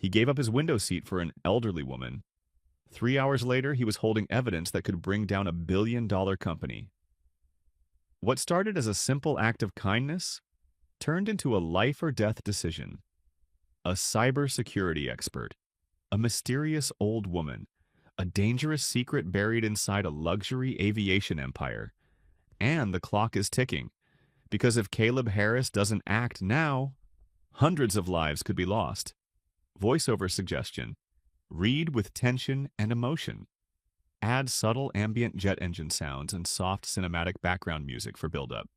He gave up his window seat for an elderly woman. 3 hours later, he was holding evidence that could bring down $1 billion company. What started as a simple act of kindness turned into a life or death decision. A cybersecurity expert, a mysterious old woman, a dangerous secret buried inside a luxury aviation empire. And the clock is ticking, because if Caleb Harris doesn't act now, hundreds of lives could be lost. Voiceover suggestion: read with tension and emotion. Add subtle ambient jet engine sounds and soft cinematic background music for build-up.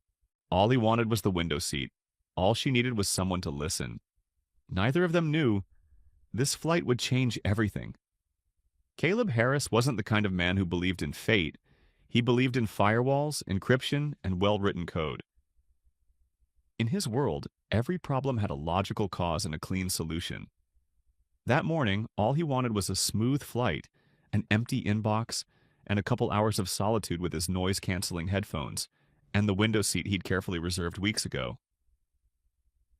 All he wanted was the window seat. All she needed was someone to listen. Neither of them knew this flight would change everything. Caleb Harris wasn't the kind of man who believed in fate. He believed in firewalls, encryption, and well-written code. In his world, every problem had a logical cause and a clean solution. That morning, all he wanted was a smooth flight, an empty inbox, and a couple hours of solitude with his noise-canceling headphones, and the window seat he'd carefully reserved weeks ago.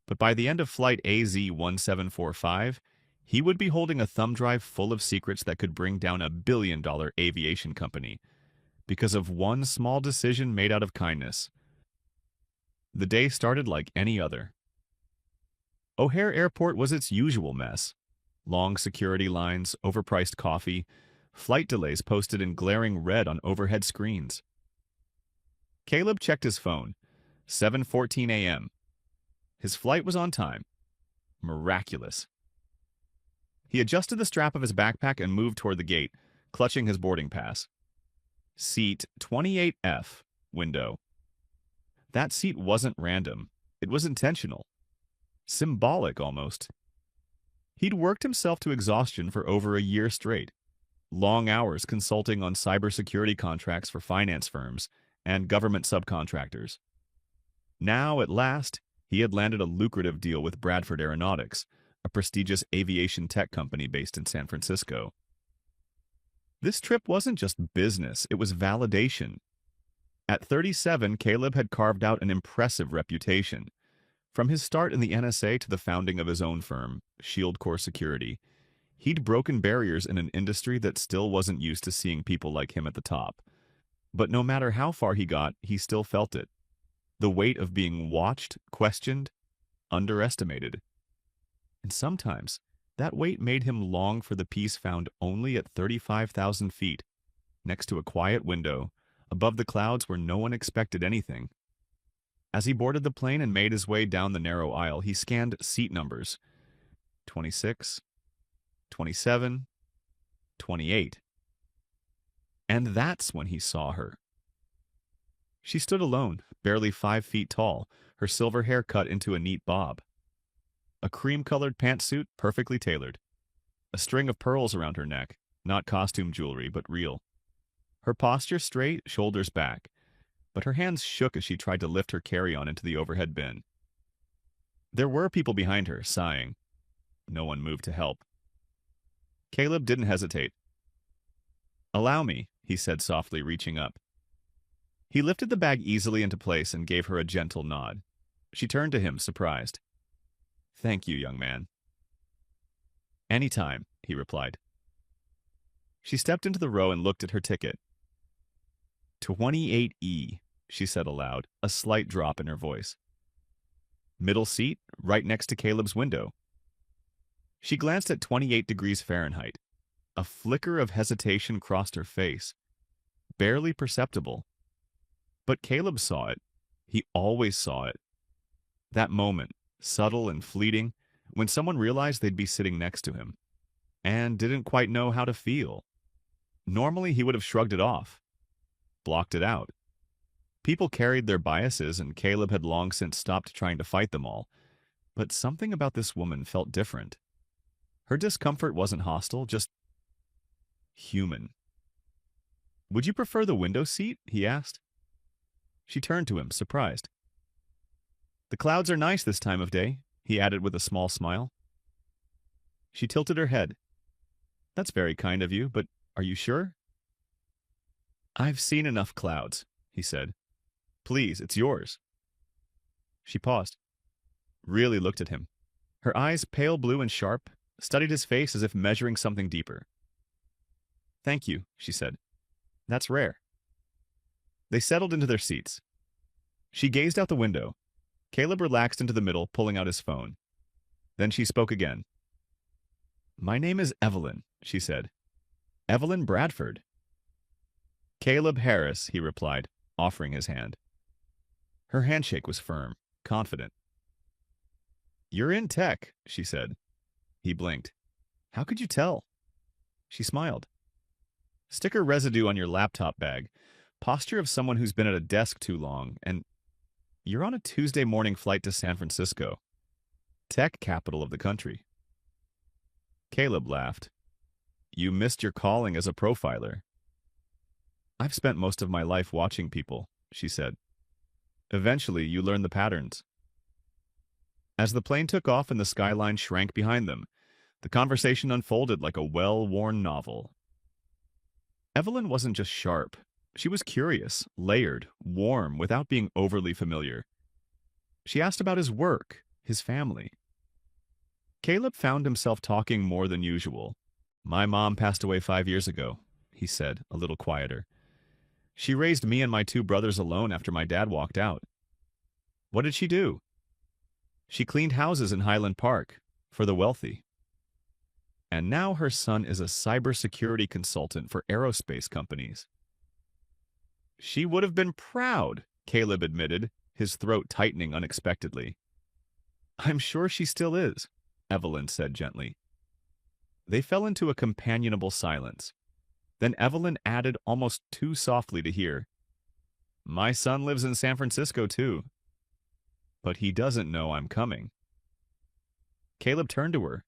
But by the end of flight AZ-1745, he would be holding a thumb drive full of secrets that could bring down $1 billion aviation company, because of one small decision made out of kindness. The day started like any other. O'Hare Airport was its usual mess. Long security lines, overpriced coffee, flight delays posted in glaring red on overhead screens. Caleb checked his phone. 7:14 a.m. His flight was on time. Miraculous. He adjusted the strap of his backpack and moved toward the gate, clutching his boarding pass. Seat 28F, window. That seat wasn't random. It was intentional. Symbolic, almost. He'd worked himself to exhaustion for over a year straight. Long hours consulting on cybersecurity contracts for finance firms and government subcontractors. Now, at last, he had landed a lucrative deal with Bradford Aeronautics, a prestigious aviation tech company based in San Francisco. This trip wasn't just business, it was validation. At 37, Caleb had carved out an impressive reputation. From his start in the NSA to the founding of his own firm, Shield Core Security, he'd broken barriers in an industry that still wasn't used to seeing people like him at the top. But no matter how far he got, he still felt it. The weight of being watched, questioned, underestimated. And sometimes, that weight made him long for the peace found only at 35,000 feet, next to a quiet window, above the clouds where no one expected anything. As he boarded the plane and made his way down the narrow aisle, he scanned seat numbers. 26, 27, 28. And that's when he saw her. She stood alone, barely 5 feet tall, her silver hair cut into a neat bob. A cream-colored pantsuit, perfectly tailored. A string of pearls around her neck, not costume jewelry, but real. Her posture straight, shoulders back, but her hands shook as she tried to lift her carry-on into the overhead bin. There were people behind her, sighing. No one moved to help. Caleb didn't hesitate. "Allow me," he said softly, reaching up. He lifted the bag easily into place and gave her a gentle nod. She turned to him, surprised. "Thank you, young man." "Anytime," he replied. She stepped into the row and looked at her ticket. 28E, she said aloud, a slight drop in her voice. Middle seat, right next to Caleb's window. She glanced at 28 degrees Fahrenheit. A flicker of hesitation crossed her face. Barely perceptible. But Caleb saw it. He always saw it. That moment, subtle and fleeting, when someone realized they'd be sitting next to him, and didn't quite know how to feel. Normally, he would have shrugged it off, blocked it out. People carried their biases, and Caleb had long since stopped trying to fight them all. But something about this woman felt different. Her discomfort wasn't hostile, just human. "Would you prefer the window seat?" he asked. She turned to him, surprised. "The clouds are nice this time of day," he added with a small smile. She tilted her head. "That's very kind of you, but are you sure?" "I've seen enough clouds," he said. "Please, it's yours." She paused, really looked at him. Her eyes pale blue and sharp, studied his face as if measuring something deeper. "Thank you," she said. "That's rare." They settled into their seats. She gazed out the window. Caleb relaxed into the middle, pulling out his phone. Then she spoke again. "My name is Evelyn," she said. "Evelyn Bradford." "Caleb Harris," he replied, offering his hand. Her handshake was firm, confident. "You're in tech," she said. He blinked. "How could you tell?" She smiled. "Sticker residue on your laptop bag. Posture of someone who's been at a desk too long, and you're on a Tuesday morning flight to San Francisco, tech capital of the country." Caleb laughed. "You missed your calling as a profiler." "I've spent most of my life watching people," she said. "Eventually, you learn the patterns." As the plane took off and the skyline shrank behind them, the conversation unfolded like a well-worn novel. Evelyn wasn't just sharp. She was curious, layered, warm, without being overly familiar. She asked about his work, his family. Caleb found himself talking more than usual. "My mom passed away 5 years ago," he said, a little quieter. "She raised me and my 2 brothers alone after my dad walked out." "What did she do?" "She cleaned houses in Highland Park for the wealthy. And now her son is a cybersecurity consultant for aerospace companies." "She would have been proud," Caleb admitted, his throat tightening unexpectedly. "I'm sure she still is," Evelyn said gently. They fell into a companionable silence. Then Evelyn added almost too softly to hear, "My son lives in San Francisco too. But he doesn't know I'm coming." Caleb turned to her.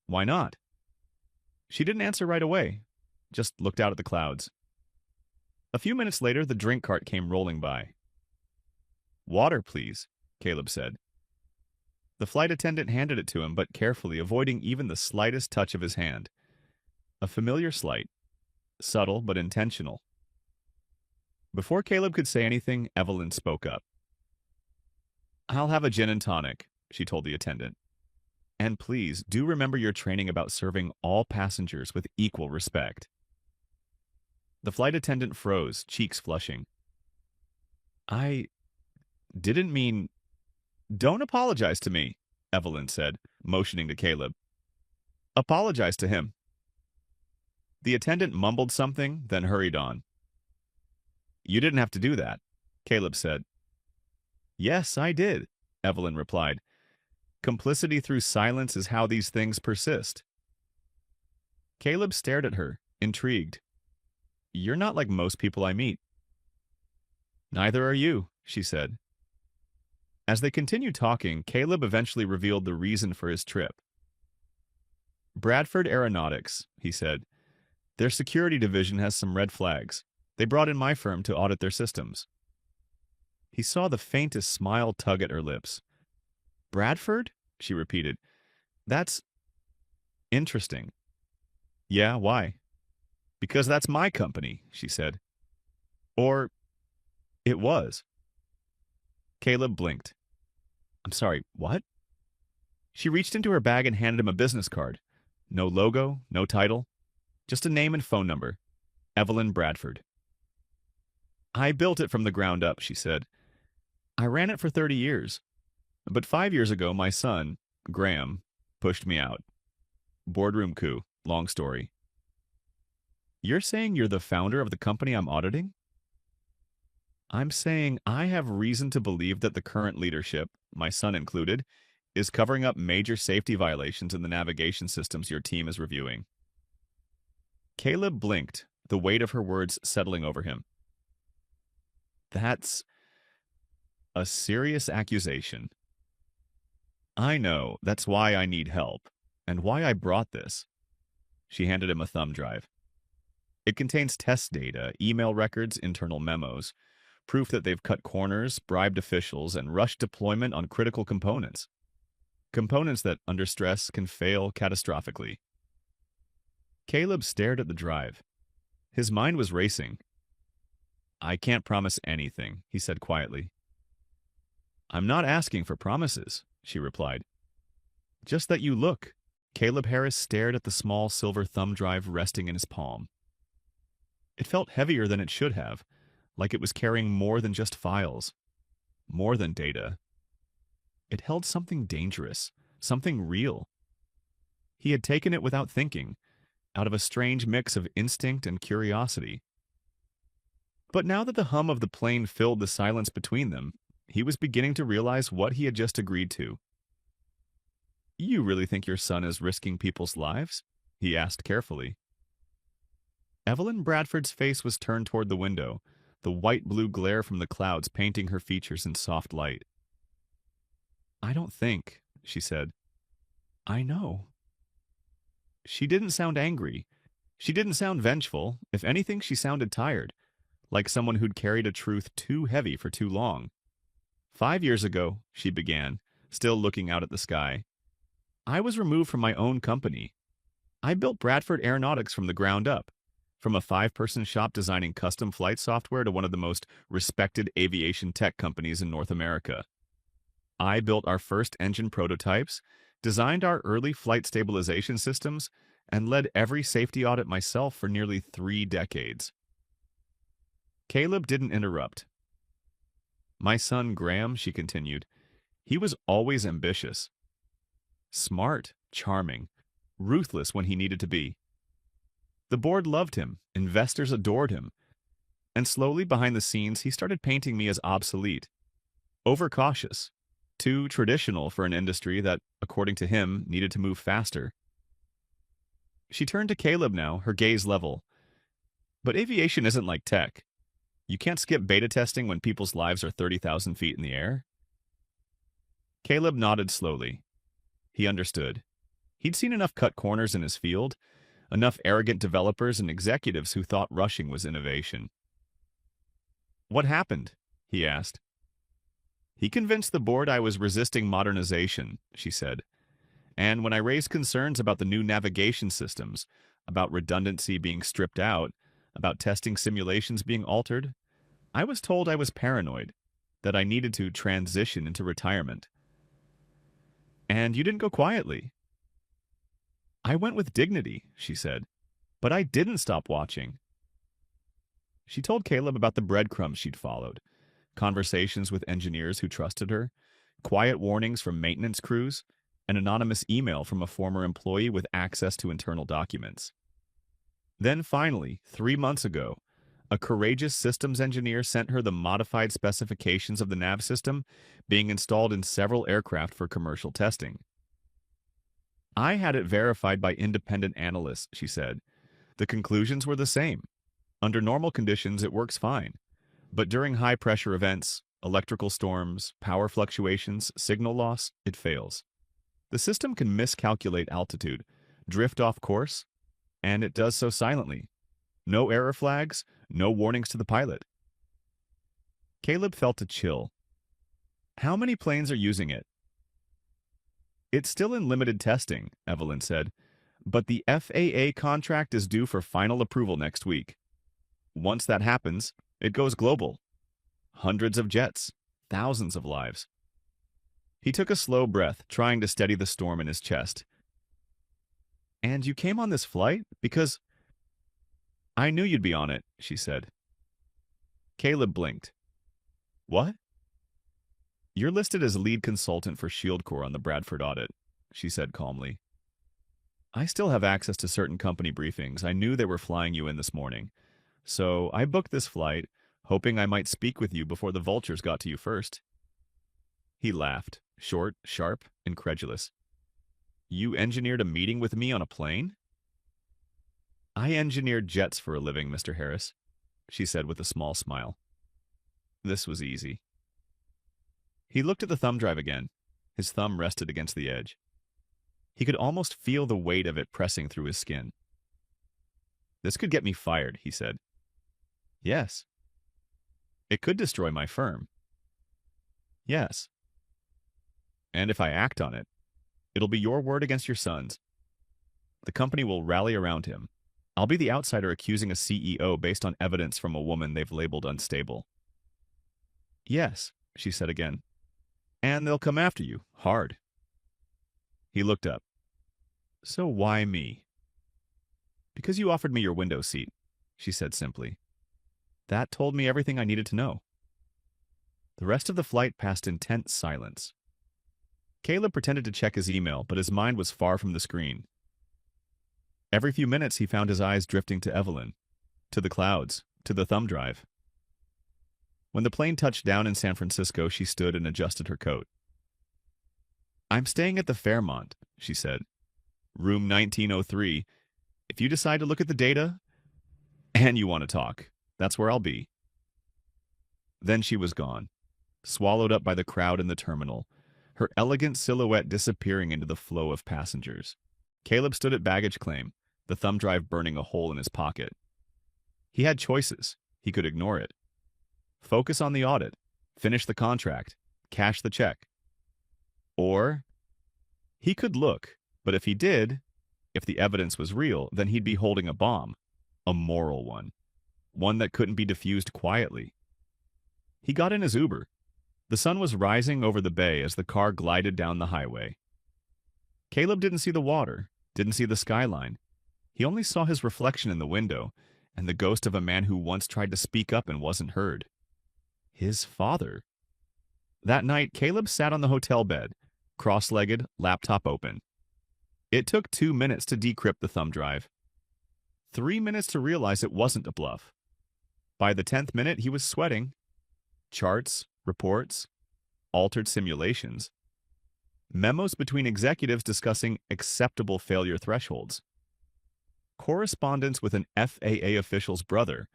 "Why not?" She didn't answer right away, just looked out at the clouds. A few minutes later, the drink cart came rolling by. "Water, please," Caleb said. The flight attendant handed it to him, but carefully, avoiding even the slightest touch of his hand. A familiar slight, subtle but intentional. Before Caleb could say anything, Evelyn spoke up. "I'll have a gin and tonic," she told the attendant. "And please, do remember your training about serving all passengers with equal respect." The flight attendant froze, cheeks flushing. "I didn't mean—" "Don't apologize to me," Evelyn said, motioning to Caleb. "Apologize to him." The attendant mumbled something, then hurried on. "You didn't have to do that," Caleb said. "Yes, I did," Evelyn replied. "Complicity through silence is how these things persist." Caleb stared at her, intrigued. "You're not like most people I meet." "Neither are you," she said. As they continued talking, Caleb eventually revealed the reason for his trip. "Bradford Aeronautics," he said. "Their security division has some red flags. They brought in my firm to audit their systems." He saw the faintest smile tug at her lips. "Bradford?" she repeated. "That's interesting." "Yeah, why?" "Because that's my company," she said. "Or it was." Caleb blinked. "I'm sorry, what?" She reached into her bag and handed him a business card. No logo, no title, just a name and phone number. Evelyn Bradford. "I built it from the ground up," she said. "I ran it for 30 years. But 5 years ago, my son, Graham, pushed me out. Boardroom coup, long story." "You're saying you're the founder of the company I'm auditing?" "I'm saying I have reason to believe that the current leadership, my son included, is covering up major safety violations in the navigation systems your team is reviewing." Caleb blinked, the weight of her words settling over him. "That's a serious accusation." "I know, that's why I need help, and why I brought this." She handed him a thumb drive. "It contains test data, email records, internal memos, proof that they've cut corners, bribed officials, and rushed deployment on critical components. Components that, under stress, can fail catastrophically." Caleb stared at the drive. His mind was racing. "I can't promise anything," he said quietly. "I'm not asking for promises," she replied. "Just that you look Caleb Harris stared at the small silver thumb drive resting in his palm. It felt heavier than it should have, like it was carrying more than just files, more than data. It held something dangerous, something real. He had taken it without thinking, out of a strange mix of instinct and curiosity. But now that the hum of the plane filled the silence between them, he was beginning to realize what he had just agreed to. "You really think your son is risking people's lives?" he asked carefully. Evelyn Bradford's face was turned toward the window, the white-blue glare from the clouds painting her features in soft light. "I don't think," she said. "I know." She didn't sound angry. She didn't sound vengeful. If anything, she sounded tired, like someone who'd carried a truth too heavy for too long. "5 years ago," she began, still looking out at the sky, "I was removed from my own company. I built Bradford Aeronautics from the ground up, from a 5-person shop designing custom flight software to one of the most respected aviation tech companies in North America. I built our first engine prototypes, designed our early flight stabilization systems, and led every safety audit myself for nearly 3 decades. Caleb didn't interrupt. "My son Graham," she continued, "he was always ambitious. Smart, charming, ruthless when he needed to be. The board loved him, investors adored him, and slowly behind the scenes he started painting me as obsolete, overcautious, too traditional for an industry that, according to him, needed to move faster." She turned to Caleb now, her gaze level. "But aviation isn't like tech. You can't skip beta testing when people's lives are 30,000 feet in the air." Caleb nodded slowly. He understood. He'd seen enough cut corners in his field, enough arrogant developers and executives who thought rushing was innovation. "What happened?" he asked. "He convinced the board I was resisting modernization," she said. "And when I raised concerns about the new navigation systems, about redundancy being stripped out, about testing simulations being altered, I was told I was paranoid, that I needed to transition into retirement. And you didn't go quietly." "I went with dignity," she said, "but I didn't stop watching." She told Caleb about the breadcrumbs she'd followed, conversations with engineers who trusted her, quiet warnings from maintenance crews, an anonymous email from a former employee with access to internal documents. Then finally, 3 months ago, a courageous systems engineer sent her the modified specifications of the nav system being installed in several aircraft for commercial testing. "I had it verified by independent analysts," she said. "The conclusions were the same. Under normal conditions, it works fine. But during high-pressure events, electrical storms, power fluctuations, signal loss, it fails. The system can miscalculate altitude, drift off course, and it does so silently. No error flags, no warnings to the pilot." Caleb felt a chill. "How many planes are using it?" "It's still in limited testing," Evelyn said, "but the FAA contract is due for final approval next week. Once that happens, it goes global. Hundreds of jets, thousands of lives." He took a slow breath, trying to steady the storm in his chest. "And you came on this flight because—" "I knew you'd be on it," she said. Caleb blinked. "What?" "You're listed as lead consultant for Shield Corps on the Bradford audit," she said calmly. "I still have access to certain company briefings. I knew they were flying you in this morning. So I booked this flight, hoping I might speak with you before the vultures got to you first." He laughed, short, sharp, incredulous. "You engineered a meeting with me on a plane?" "I engineered jets for a living, Mr. Harris," she said with a small smile. This was easy. He looked at the thumb drive again. His thumb rested against the edge. He could almost feel the weight of it pressing through his skin. "This could get me fired," he said. "Yes." "It could destroy my firm." "Yes." "And if I act on it, it'll be your word against your son's. The company will rally around him. I'll be the outsider accusing a CEO based on evidence from a woman they've labeled unstable." "Yes," she said again. "And they'll come after you, hard." He looked up. So why me? Because you offered me your window seat, she said simply. That told me everything I needed to know. The rest of the flight passed in tense silence. Caleb pretended to check his email, but his mind was far from the screen. Every few minutes he found his eyes drifting to Evelyn, to the clouds, to the thumb drive. When the plane touched down in San Francisco, she stood and adjusted her coat. I'm staying at the Fairmont, she said. Room 1903. If you decide to look at the data, and you want to talk, that's where I'll be. Then she was gone, swallowed up by the crowd in the terminal, her elegant silhouette disappearing into the flow of passengers. Caleb stood at baggage claim, the thumb drive burning a hole in his pocket. He had choices. He could ignore it. Focus on the audit, finish the contract, cash the check. Or he could look, but if he did, if the evidence was real, then he'd be holding a bomb, a moral one that couldn't be diffused quietly. He got in his Uber. The sun was rising over the bay as the car glided down the highway. Caleb didn't see the water, didn't see the skyline. He only saw his reflection in the window and the ghost of a man who once tried to speak up and wasn't heard. His father. That night, Caleb sat on the hotel bed, cross-legged, laptop open. It took 2 minutes to decrypt the thumb drive. 3 minutes to realize it wasn't a bluff. By the 10th minute, he was sweating. Charts, reports, altered simulations, memos between executives discussing acceptable failure thresholds, correspondence with an FAA official's brother,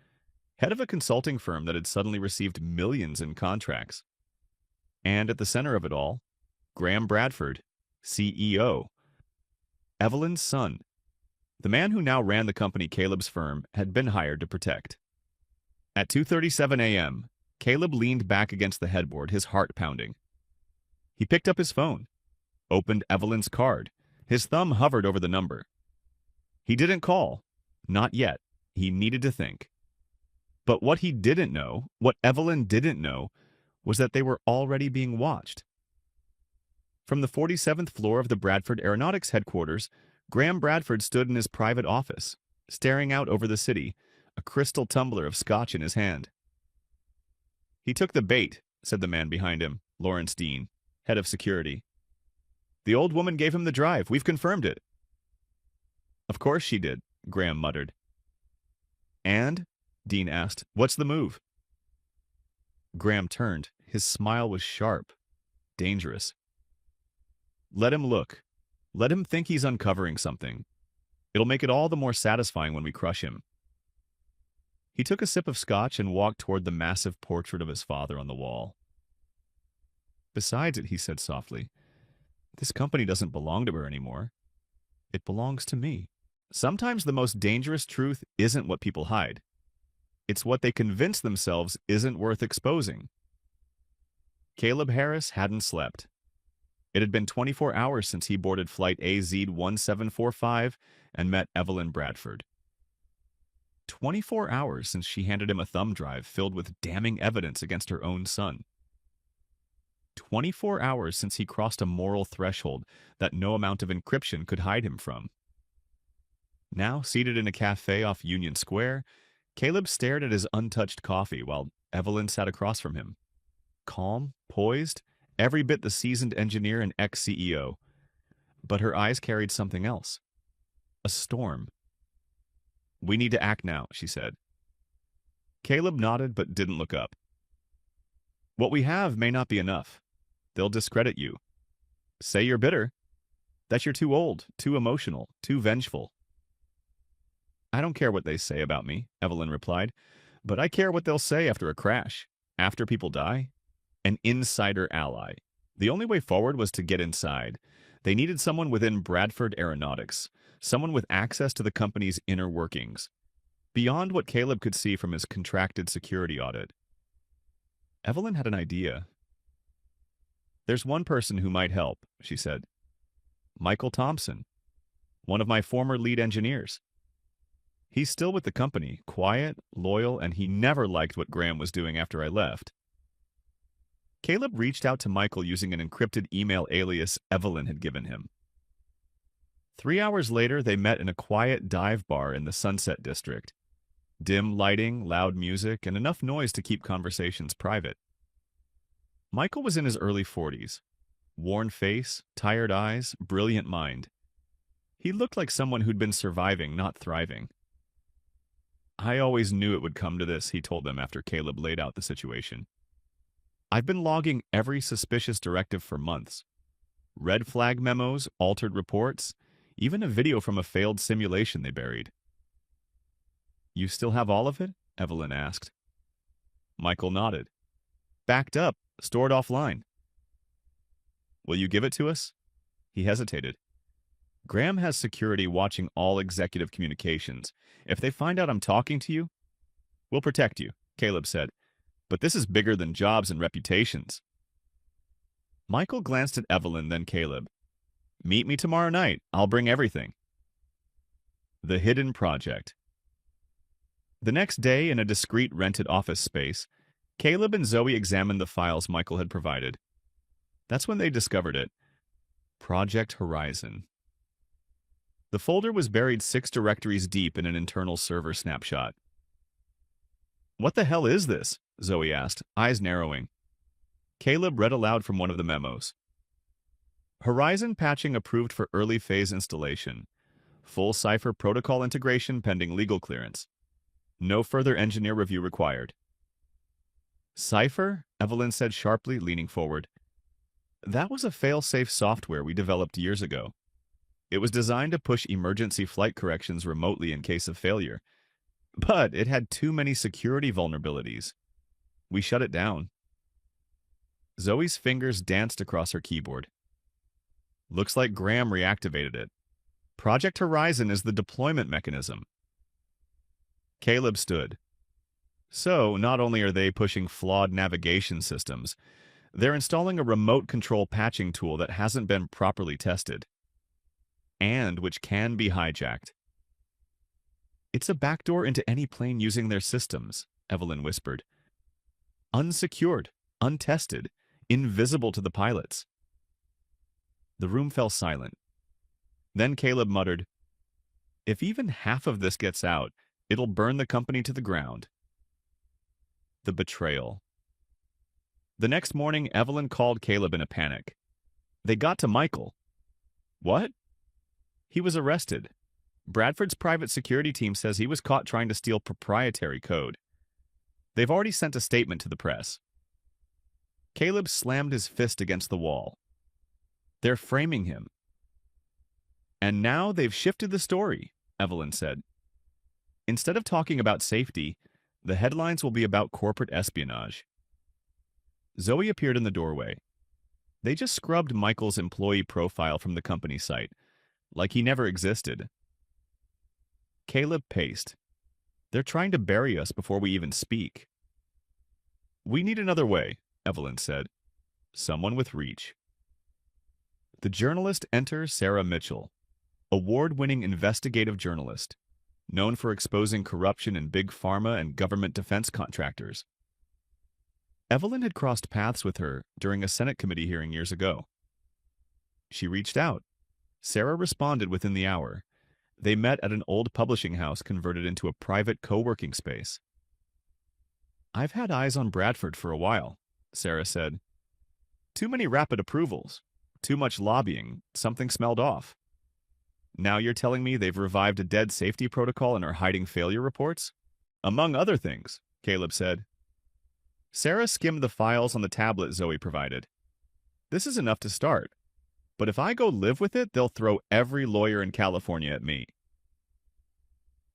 head of a consulting firm that had suddenly received millions in contracts. And at the center of it all, Graham Bradford, CEO. Evelyn's son. The man who now ran the company Caleb's firm had been hired to protect. At 2:37 a.m., Caleb leaned back against the headboard, his heart pounding. He picked up his phone, opened Evelyn's card. His thumb hovered over the number. He didn't call. Not yet. He needed to think. But what he didn't know, what Evelyn didn't know, was that they were already being watched. From the 47th floor of the Bradford Aeronautics headquarters, Graham Bradford stood in his private office, staring out over the city, a crystal tumbler of scotch in his hand. He took the bait, said the man behind him, Lawrence Dean, head of security. The old woman gave him the drive. We've confirmed it. Of course she did, Graham muttered. And? Dean asked. What's the move? Graham turned. His smile was sharp, dangerous. Let him look. Let him think he's uncovering something. It'll make it all the more satisfying when we crush him. He took a sip of scotch and walked toward the massive portrait of his father on the wall. Besides it, he said softly, this company doesn't belong to her anymore. It belongs to me. Sometimes the most dangerous truth isn't what people hide. It's what they convince themselves isn't worth exposing. Caleb Harris hadn't slept. It had been 24 hours since he boarded flight AZ-1745 and met Evelyn Bradford. 24 hours since she handed him a thumb drive filled with damning evidence against her own son. 24 hours since he crossed a moral threshold that no amount of encryption could hide him from. Now, seated in a cafe off Union Square, Caleb stared at his untouched coffee while Evelyn sat across from him. Calm, poised, every bit the seasoned engineer and ex-CEO. But her eyes carried something else. A storm. We need to act now, she said. Caleb nodded but didn't look up. What we have may not be enough. They'll discredit you. Say you're bitter. That you're too old, too emotional, too vengeful. I don't care what they say about me, Evelyn replied, but I care what they'll say after a crash, after people die. An insider ally. The only way forward was to get inside. They needed someone within Bradford Aeronautics, someone with access to the company's inner workings, beyond what Caleb could see from his contracted security audit. Evelyn had an idea. There's one person who might help, she said. Michael Thompson, one of my former lead engineers. He's still with the company, quiet, loyal, and he never liked what Graham was doing after I left. Caleb reached out to Michael using an encrypted email alias Evelyn had given him. 3 hours later, they met in a quiet dive bar in the Sunset District. Dim lighting, loud music, and enough noise to keep conversations private. Michael was in his early 40s. Worn face, tired eyes, brilliant mind. He looked like someone who'd been surviving, not thriving. "I always knew it would come to this," he told them after Caleb laid out the situation. "I've been logging every suspicious directive for months. Red flag memos, altered reports, even a video from a failed simulation they buried." "You still have all of it?" Evelyn asked. Michael nodded. "Backed up, stored offline." "Will you give it to us?" He hesitated. "Graham has security watching all executive communications. If they find out I'm talking to you, we'll protect you," Caleb said. "But this is bigger than jobs and reputations." Michael glanced at Evelyn, then Caleb. "Meet me tomorrow night. I'll bring everything." The Hidden Project. The next day, in a discreet rented office space, Caleb and Zoe examined the files Michael had provided. That's when they discovered it. Project Horizon. The folder was buried 6 directories deep in an internal server snapshot. "What the hell is this?" Zoe asked, eyes narrowing. Caleb read aloud from one of the memos. "Horizon patching approved for early phase installation. Full Cypher protocol integration pending legal clearance. No further engineer review required." "Cypher?" Evelyn said sharply, leaning forward. "That was a fail-safe software we developed years ago. It was designed to push emergency flight corrections remotely in case of failure. But it had too many security vulnerabilities. We shut it down." Zoe's fingers danced across her keyboard. "Looks like Graham reactivated it. Project Horizon is the deployment mechanism." Caleb stood. "So, not only are they pushing flawed navigation systems, they're installing a remote control patching tool that hasn't been properly tested. And which can be hijacked." "It's a backdoor into any plane using their systems," Evelyn whispered. "Unsecured, untested, invisible to the pilots." The room fell silent. Then Caleb muttered, "If even half of this gets out, it'll burn the company to the ground." The betrayal. The next morning, Evelyn called Caleb in a panic. They got to Michael. "What?" "He was arrested. Bradford's private security team says he was caught trying to steal proprietary code. They've already sent a statement to the press." Caleb slammed his fist against the wall. "They're framing him." "And now they've shifted the story," Evelyn said. "Instead of talking about safety, the headlines will be about corporate espionage." Zoe appeared in the doorway. They just scrubbed Michael's employee profile from the company site, like he never existed. Caleb paced. "They're trying to bury us before we even speak." "We need another way," Evelyn said. "Someone with reach." The journalist enters Sarah Mitchell, award-winning investigative journalist, known for exposing corruption in big pharma and government defense contractors. Evelyn had crossed paths with her during a Senate committee hearing years ago. She reached out. Sarah responded within the hour. They met at an old publishing house converted into a private co-working space. "I've had eyes on Bradford for a while," Sarah said. "Too many rapid approvals. Too much lobbying. Something smelled off. Now you're telling me they've revived a dead safety protocol and are hiding failure reports?" "Among other things," Caleb said. Sarah skimmed the files on the tablet Zoe provided. "This is enough to start. But if I go live with it, they'll throw every lawyer in California at me."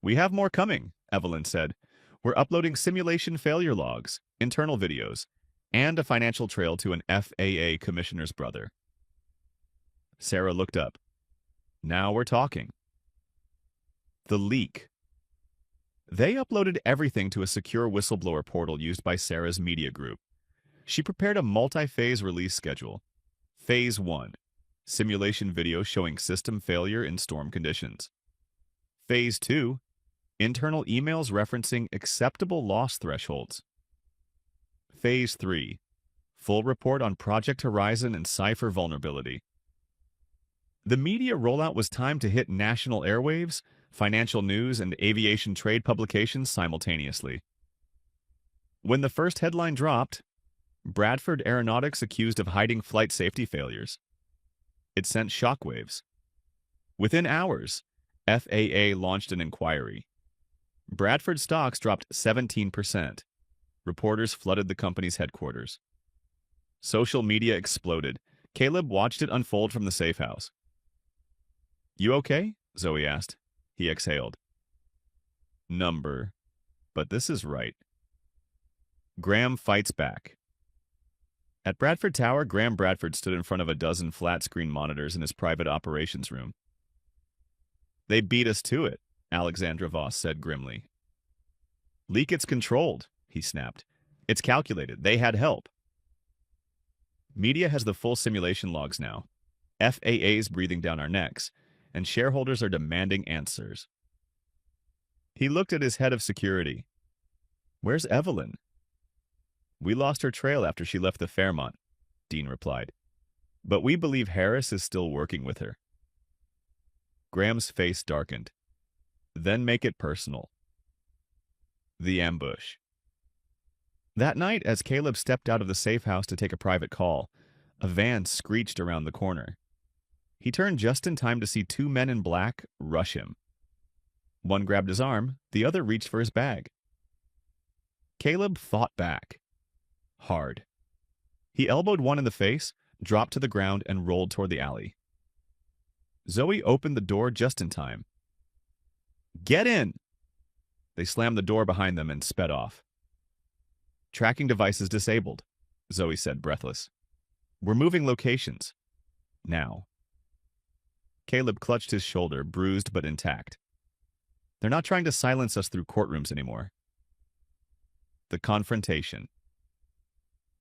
"We have more coming," Evelyn said. "We're uploading simulation failure logs, internal videos, and a financial trail to an FAA commissioner's brother." Sarah looked up. "Now we're talking." The leak. They uploaded everything to a secure whistleblower portal used by Sarah's media group. She prepared a multi-phase release schedule. Phase 1. Simulation video showing system failure in storm conditions. Phase 2. Internal emails referencing acceptable loss thresholds. Phase 3. Full report on Project Horizon and Cypher vulnerability. The media rollout was timed to hit national airwaves, financial news, and aviation trade publications simultaneously. When the first headline dropped, Bradford Aeronautics accused of hiding flight safety failures. It sent shockwaves. Within hours, FAA launched an inquiry. Bradford stocks dropped 17%. Reporters flooded the company's headquarters. Social media exploded. Caleb watched it unfold from the safe house. "You okay?" Zoe asked. He exhaled. "Number. But this is right." Graham fights back. At Bradford Tower, Graham Bradford stood in front of a dozen flat-screen monitors in his private operations room. "They beat us to it," Alexandra Voss said grimly. "Leak it's controlled," he snapped. "It's calculated. They had help." "Media has the full simulation logs now. FAA's breathing down our necks, and shareholders are demanding answers." He looked at his head of security. "Where's Evelyn?" "We lost her trail after she left the Fairmont," Dean replied. "But we believe Harris is still working with her." Graham's face darkened. "Then make it personal." The ambush. That night, as Caleb stepped out of the safe house to take a private call, a van screeched around the corner. He turned just in time to see two men in black rush him. One grabbed his arm, the other reached for his bag. Caleb fought back. Hard. He elbowed one in the face, dropped to the ground, and rolled toward the alley. Zoe opened the door just in time. "Get in!" They slammed the door behind them and sped off. "Tracking devices disabled," Zoe said, breathless. "We're moving locations. Now." Caleb clutched his shoulder, bruised but intact. "They're not trying to silence us through courtrooms anymore." The confrontation.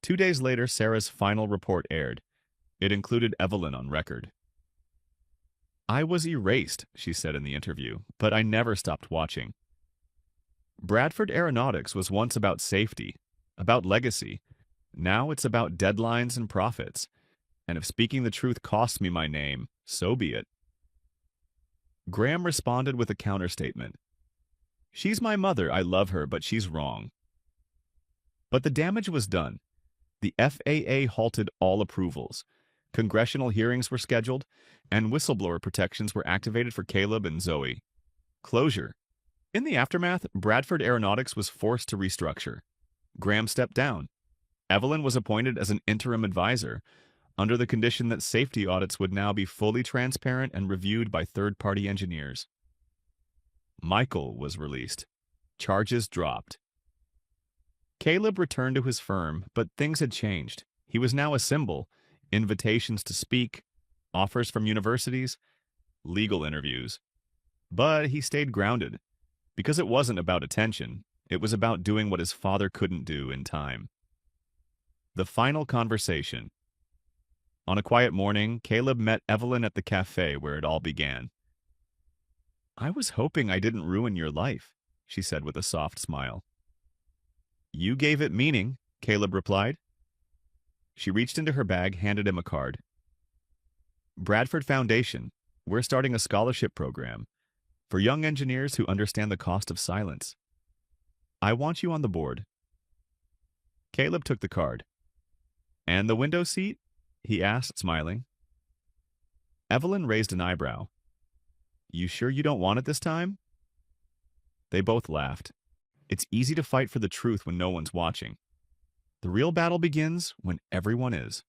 2 days later, Sarah's final report aired. It included Evelyn on record. "I was erased," she said in the interview, "but I never stopped watching. Bradford Aeronautics was once about safety, about legacy. Now it's about deadlines and profits. And if speaking the truth costs me my name, so be it." Graham responded with a counterstatement. "She's my mother, I love her, but she's wrong." But the damage was done. The FAA halted all approvals. Congressional hearings were scheduled, and whistleblower protections were activated for Caleb and Zoe. Closure. In the aftermath, Bradford Aeronautics was forced to restructure. Graham stepped down. Evelyn was appointed as an interim advisor, under the condition that safety audits would now be fully transparent and reviewed by third-party engineers. Michael was released. Charges dropped. Caleb returned to his firm, but things had changed. He was now a symbol: invitations to speak, offers from universities, legal interviews. But he stayed grounded, because it wasn't about attention. It was about doing what his father couldn't do in time. The final conversation. On a quiet morning, Caleb met Evelyn at the cafe where it all began. "I was hoping I didn't ruin your life," she said with a soft smile. "You gave it meaning," Caleb replied. She reached into her bag, handed him a card. "Bradford Foundation. We're starting a scholarship program for young engineers who understand the cost of silence. I want you on the board." Caleb took the card. "And the window seat?" he asked, smiling. Evelyn raised an eyebrow. "You sure you don't want it this time?" They both laughed. It's easy to fight for the truth when no one's watching. The real battle begins when everyone is.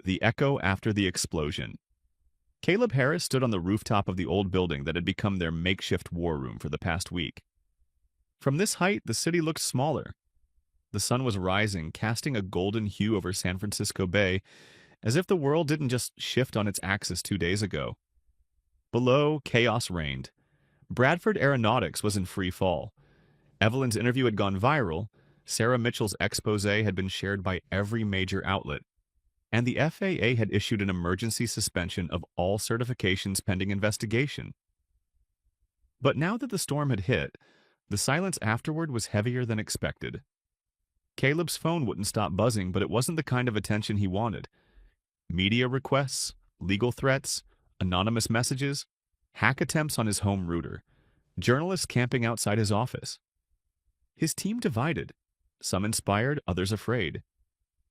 The echo after the explosion. Caleb Harris stood on the rooftop of the old building that had become their makeshift war room for the past week. From this height, the city looked smaller. The sun was rising, casting a golden hue over San Francisco Bay, as if the world didn't just shift on its axis 2 days ago. Below, chaos reigned. Bradford Aeronautics was in free fall. Evelyn's interview had gone viral, Sarah Mitchell's expose had been shared by every major outlet, and the FAA had issued an emergency suspension of all certifications pending investigation. But now that the storm had hit, the silence afterward was heavier than expected. Caleb's phone wouldn't stop buzzing, but it wasn't the kind of attention he wanted. Media requests, legal threats, Anonymous messages, hack attempts on his home router, journalists camping outside his office. His team divided, some inspired, others afraid.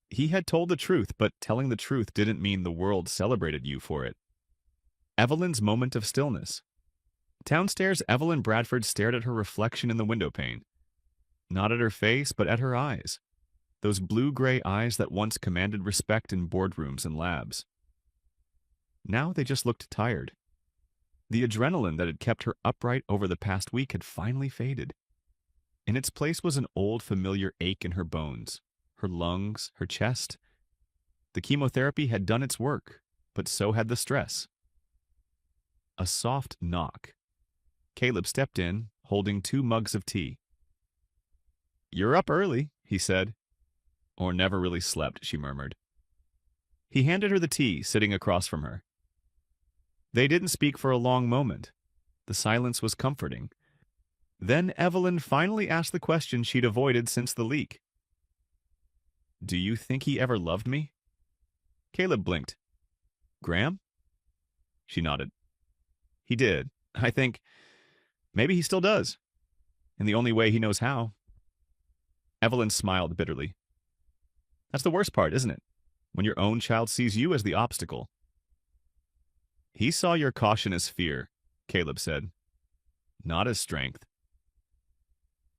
He had told the truth, but telling the truth didn't mean the world celebrated you for it. Evelyn's moment of stillness. Downstairs, Evelyn Bradford stared at her reflection in the windowpane. Not at her face, but at her eyes. Those blue-gray eyes that once commanded respect in boardrooms and labs. Now they just looked tired. The adrenaline that had kept her upright over the past week had finally faded. In its place was an old familiar ache in her bones, her lungs, her chest. The chemotherapy had done its work, but so had the stress. A soft knock. Caleb stepped in, holding 2 mugs of tea. "You're up early," he said. "Or never really slept," she murmured. He handed her the tea, sitting across from her. They didn't speak for a long moment. The silence was comforting. Then Evelyn finally asked the question she'd avoided since the leak. "Do you think he ever loved me?" Caleb blinked. "Graham?" She nodded. "He did. I think maybe he still does. In the only way he knows how." Evelyn smiled bitterly. "That's the worst part, isn't it? When your own child sees you as the obstacle." "He saw your caution as fear," Caleb said. "Not as strength."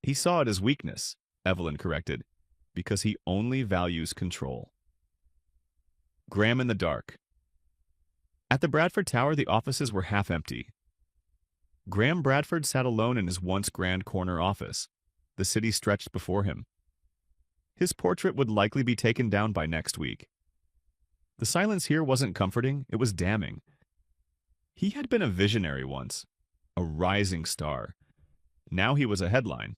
"He saw it as weakness," Evelyn corrected, "because he only values control." Graham in the dark. At the Bradford Tower, the offices were half empty. Graham Bradford sat alone in his once grand corner office. The city stretched before him. His portrait would likely be taken down by next week. The silence here wasn't comforting, it was damning. He had been a visionary once, a rising star. Now he was a headline.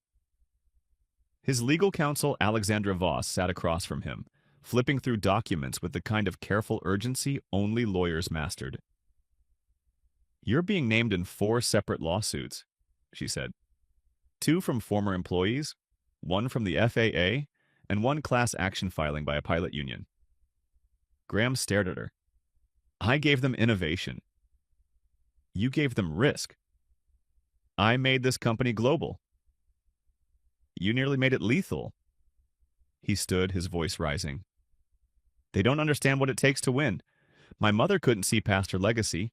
His legal counsel, Alexandra Voss, sat across from him, flipping through documents with the kind of careful urgency only lawyers mastered. "You're being named in 4 separate lawsuits," she said. 2 from former employees, 1 from the FAA, and 1 class action filing by a pilot union. Graham stared at her. "I gave them innovation. You gave them risk. I made this company global. You nearly made it lethal." He stood, his voice rising. "They don't understand what it takes to win. My mother couldn't see past her legacy.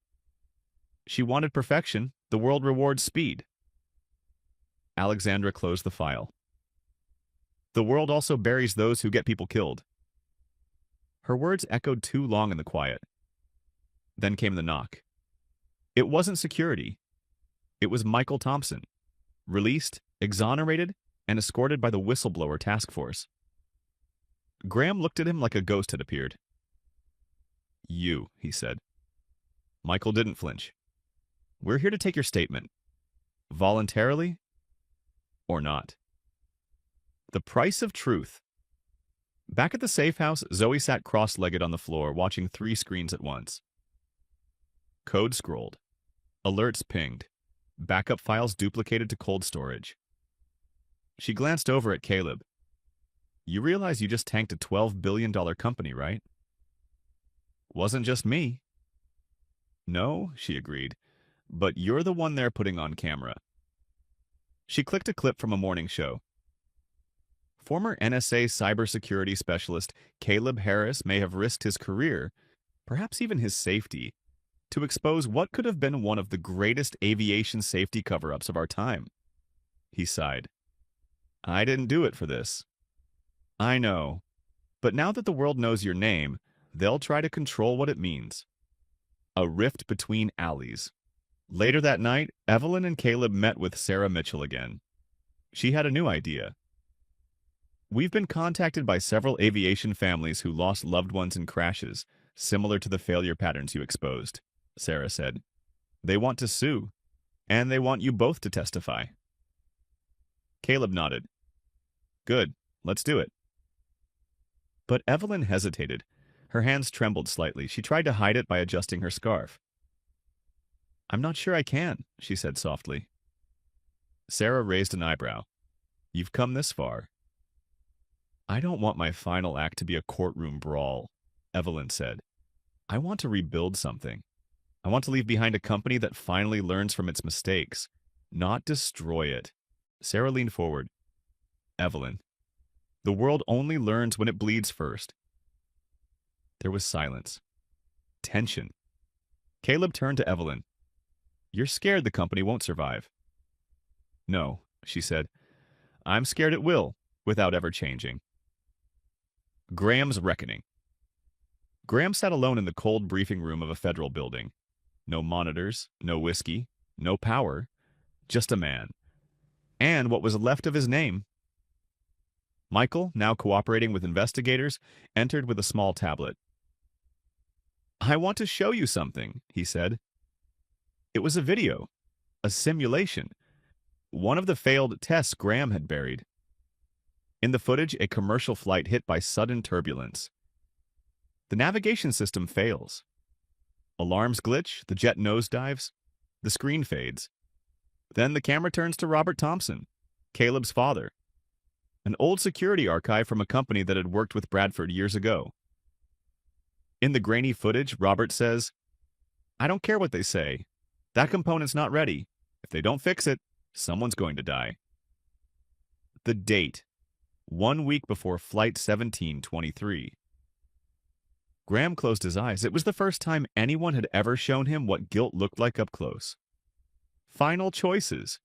She wanted perfection. The world rewards speed." Alexandra closed the file. "The world also buries those who get people killed." Her words echoed too long in the quiet. Then came the knock. It wasn't security. It was Michael Thompson, released, exonerated, and escorted by the whistleblower task force. Graham looked at him like a ghost had appeared. "You," he said. Michael didn't flinch. "We're here to take your statement. Voluntarily or not." The price of truth. Back at the safe house, Zoe sat cross-legged on the floor, watching 3 screens at once. Code scrolled. Alerts pinged. Backup files duplicated to cold storage. She glanced over at Caleb. "You realize you just tanked a $12 billion company, right?" "Wasn't just me." "No," she agreed, "but you're the one they're putting on camera." She clicked a clip from a morning show. Former NSA cybersecurity specialist Caleb Harris may have risked his career, perhaps even his safety, to expose what could have been one of the greatest aviation safety cover-ups of our time. He sighed. "I didn't do it for this." "I know. But now that the world knows your name, they'll try to control what it means." A rift between alleys. Later that night, Evelyn and Caleb met with Sarah Mitchell again. She had a new idea. "We've been contacted by several aviation families who lost loved ones in crashes, similar to the failure patterns you exposed," Sarah said. "They want to sue, and they want you both to testify." Caleb nodded. "Good, let's do it." But Evelyn hesitated. Her hands trembled slightly. She tried to hide it by adjusting her scarf. "I'm not sure I can," she said softly. Sarah raised an eyebrow. "You've come this far." "I don't want my final act to be a courtroom brawl," Evelyn said. "I want to rebuild something. I want to leave behind a company that finally learns from its mistakes, not destroy it. Sarah leaned forward. Evelyn, the world only learns when it bleeds first. There was silence. Tension. Caleb turned to Evelyn. You're scared the company won't survive. No, she said. I'm scared it will, without ever changing. Graham's reckoning. Graham sat alone in the cold briefing room of a federal building. No monitors, no whiskey, no power, just a man. And what was left of his name. Michael, now cooperating with investigators, entered with a small tablet. I want to show you something, he said. It was a video, a simulation, one of the failed tests Graham had buried. In the footage, a commercial flight hit by sudden turbulence. The navigation system fails. Alarms glitch, the jet nosedives, the screen fades. Then the camera turns to Robert Thompson, Caleb's father, an old security archive from a company that had worked with Bradford years ago. In the grainy footage, Robert says, I don't care what they say. That component's not ready. If they don't fix it, someone's going to die. The date, 1 week before Flight 1723. Graham closed his eyes. It was the first time anyone had ever shown him what guilt looked like up close. Final choices.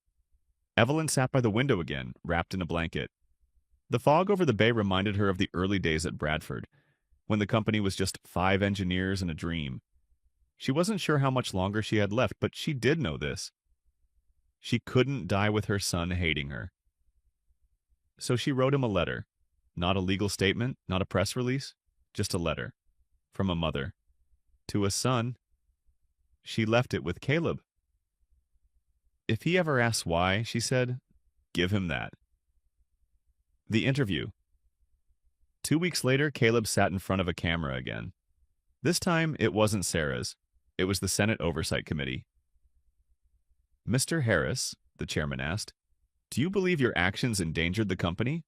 Evelyn sat by the window again, wrapped in a blanket. The fog over the bay reminded her of the early days at Bradford, when the company was just 5 engineers and a dream. She wasn't sure how much longer she had left, but she did know this. She couldn't die with her son hating her. So she wrote him a letter. Not a legal statement, not a press release, just a letter. From a mother. To a son. She left it with Caleb. If he ever asks why, she said, give him that. The interview. 2 weeks later, Caleb sat in front of a camera again. This time, it wasn't Sarah's. It was the Senate Oversight Committee. Mr. Harris, the chairman asked, do you believe your actions endangered the company?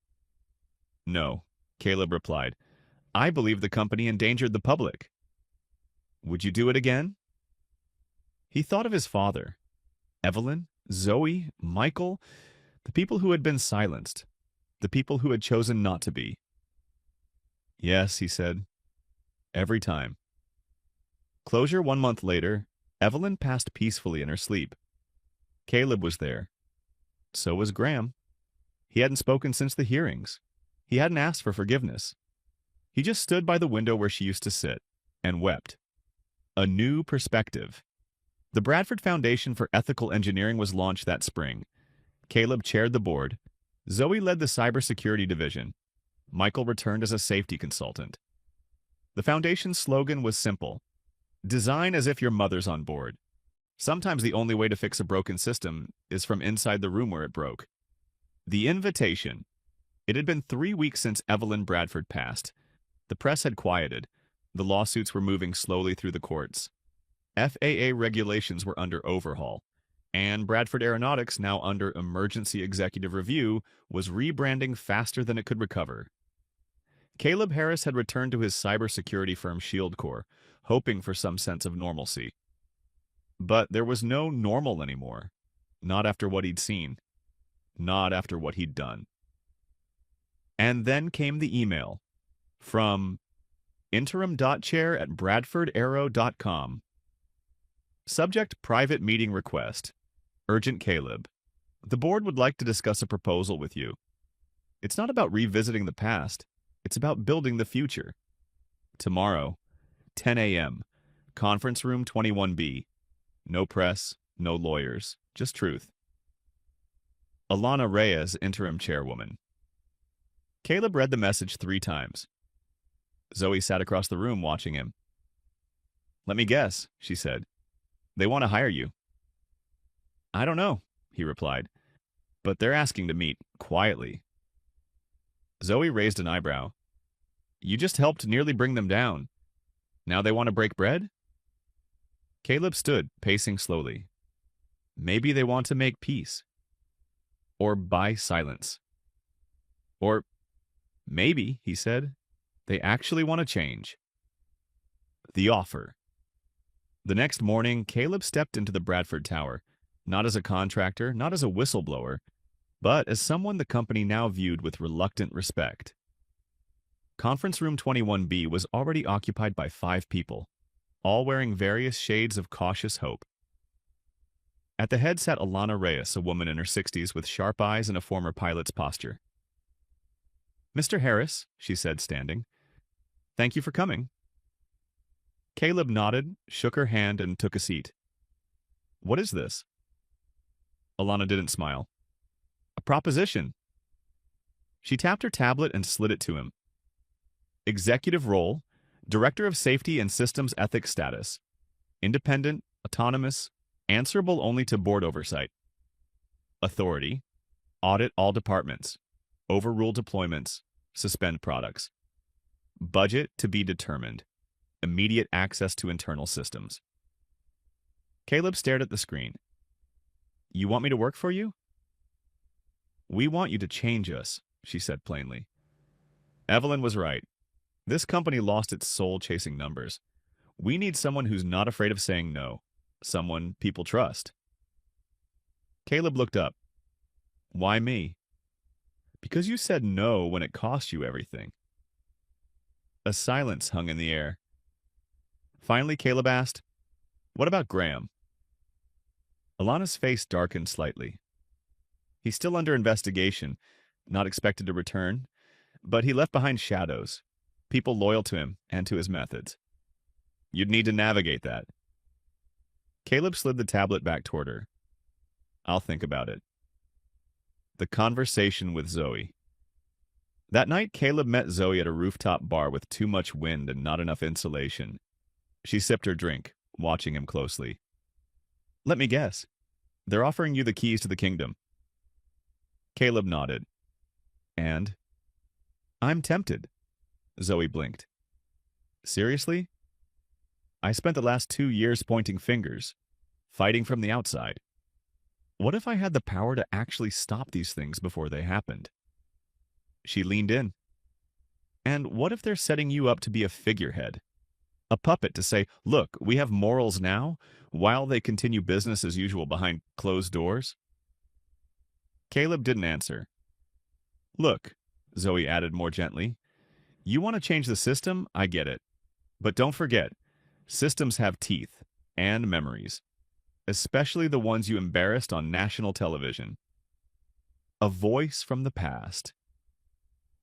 No, Caleb replied. I believe the company endangered the public. Would you do it again? He thought of his father, Evelyn, Zoe, Michael, the people who had been silenced, the people who had chosen not to be. Yes, he said. Every time. Closure 1 month later, Evelyn passed peacefully in her sleep. Caleb was there. So was Graham. He hadn't spoken since the hearings. He hadn't asked for forgiveness. He just stood by the window where she used to sit and wept. A new perspective. The Bradford Foundation for Ethical Engineering was launched that spring. Caleb chaired the board. Zoe led the cybersecurity division. Michael returned as a safety consultant. The foundation's slogan was simple. Design as if your mother's on board. Sometimes the only way to fix a broken system is from inside the room where it broke. The invitation. It had been 3 weeks since Evelyn Bradford passed. The press had quieted. The lawsuits were moving slowly through the courts. FAA regulations were under overhaul, and Bradford Aeronautics, now under emergency executive review, was rebranding faster than it could recover. Caleb Harris had returned to his cybersecurity firm ShieldCore, hoping for some sense of normalcy. But there was no normal anymore. Not after what he'd seen. Not after what he'd done. And then came the email from interim.chair@bradfordaero.com. Subject: private meeting request. Urgent Caleb. The board would like to discuss a proposal with you. It's not about revisiting the past. It's about building the future. Tomorrow, 10 a.m., conference room 21B. No press, no lawyers, just truth. Alana Reyes, interim chairwoman. Caleb read the message 3 times. Zoe sat across the room watching him. Let me guess, she said. They want to hire you. I don't know, he replied, but they're asking to meet quietly. Zoe raised an eyebrow. You just helped nearly bring them down. Now they want to break bread? Caleb stood, pacing slowly. Maybe they want to make peace. Or buy silence. Or maybe, he said, they actually want to change. The offer. The next morning, Caleb stepped into the Bradford Tower, not as a contractor, not as a whistleblower, but as someone the company now viewed with reluctant respect. Conference Room 21B was already occupied by 5 people, all wearing various shades of cautious hope. At the head sat Alana Reyes, a woman in her 60s with sharp eyes and a former pilot's posture. "Mr. Harris," she said, standing, "thank you for coming." Caleb nodded, shook her hand, and took a seat. "What is this?" Alana didn't smile. "A proposition." She tapped her tablet and slid it to him. "Executive role, Director of Safety and Systems Ethics status. Independent, autonomous, answerable only to board oversight. Authority, audit all departments, overrule deployments, suspend products. Budget to be determined. Immediate access to internal systems." Caleb stared at the screen. "You want me to work for you?" "We want you to change us," she said plainly. Evelyn was right. This company lost its soul chasing numbers. We need someone who's not afraid of saying no. Someone people trust. Caleb looked up. "Why me?" "Because you said no when it cost you everything." A silence hung in the air. Finally, Caleb asked, "What about Graham?" Alana's face darkened slightly. "He's still under investigation, not expected to return, but he left behind shadows, people loyal to him and to his methods. You'd need to navigate that." Caleb slid the tablet back toward her. "I'll think about it." The conversation with Zoe. That night, Caleb met Zoe at a rooftop bar with too much wind and not enough insulation. She sipped her drink, watching him closely. "Let me guess. They're offering you the keys to the kingdom." Caleb nodded. "And?" "I'm tempted." Zoe blinked. "Seriously? I spent the last 2 years pointing fingers, fighting from the outside. What if I had the power to actually stop these things before they happened?" She leaned in. "And what if they're setting you up to be a figurehead? A puppet to say, 'Look, we have morals now,' while they continue business as usual behind closed doors?" Caleb didn't answer. "Look," Zoe added more gently, "you want to change the system? I get it. But don't forget, systems have teeth and memories, especially the ones you embarrassed on national television." A voice from the past.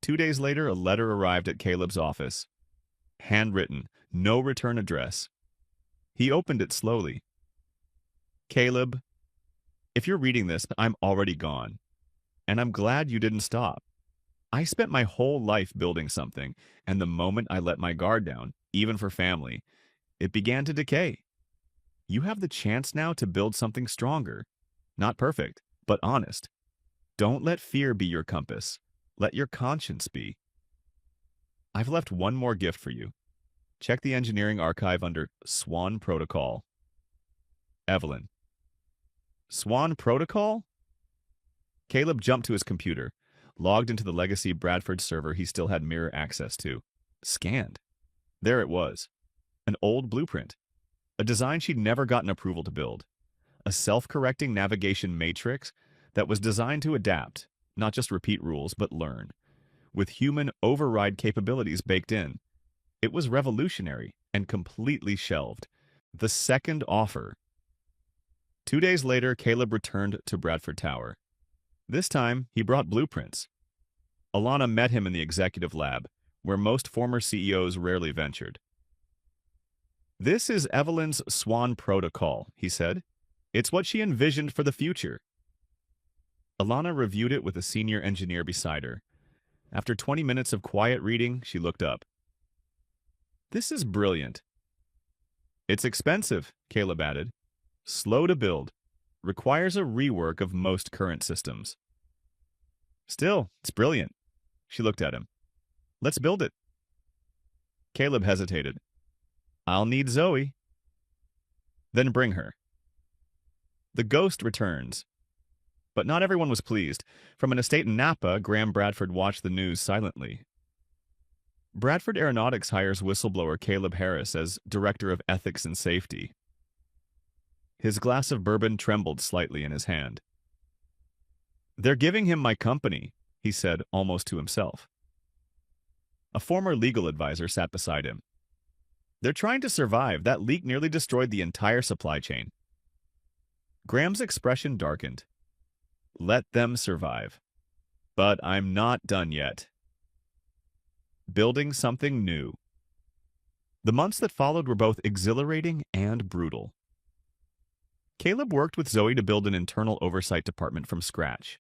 2 days later, a letter arrived at Caleb's office. Handwritten, no return address. He opened it slowly. "Caleb, if you're reading this, I'm already gone. And I'm glad you didn't stop. I spent my whole life building something, and the moment I let my guard down, even for family, it began to decay. You have the chance now to build something stronger. Not perfect, but honest. Don't let fear be your compass. Let your conscience be. I've left one more gift for you. Check the engineering archive under Swan Protocol. Evelyn." "Swan Protocol?" Caleb jumped to his computer, logged into the legacy Bradford server he still had mirror access to. Scanned. There it was. An old blueprint. A design she'd never gotten approval to build. A self-correcting navigation matrix that was designed to adapt, not just repeat rules, but learn, with human override capabilities baked in. It was revolutionary and completely shelved. The second offer. 2 days later, Caleb returned to Bradford Tower. This time, he brought blueprints. Alana met him in the executive lab, where most former CEOs rarely ventured. "This is Evelyn's Swan Protocol," he said. "It's what she envisioned for the future." Alana reviewed it with a senior engineer beside her. After 20 minutes of quiet reading, she looked up. "This is brilliant." "It's expensive," Caleb added. "Slow to build. Requires a rework of most current systems." "Still, it's brilliant." She looked at him. "Let's build it." Caleb hesitated. "I'll need Zoe." "Then bring her." The ghost returns. But not everyone was pleased. From an estate in Napa, Graham Bradford watched the news silently. Bradford Aeronautics hires whistleblower Caleb Harris as Director of Ethics and Safety. His glass of bourbon trembled slightly in his hand. "They're giving him my company," he said almost to himself. A former legal advisor sat beside him. "They're trying to survive. That leak nearly destroyed the entire supply chain." Graham's expression darkened. "Let them survive. But I'm not done yet. Building something new." The months that followed were both exhilarating and brutal. Caleb worked with Zoe to build an internal oversight department from scratch.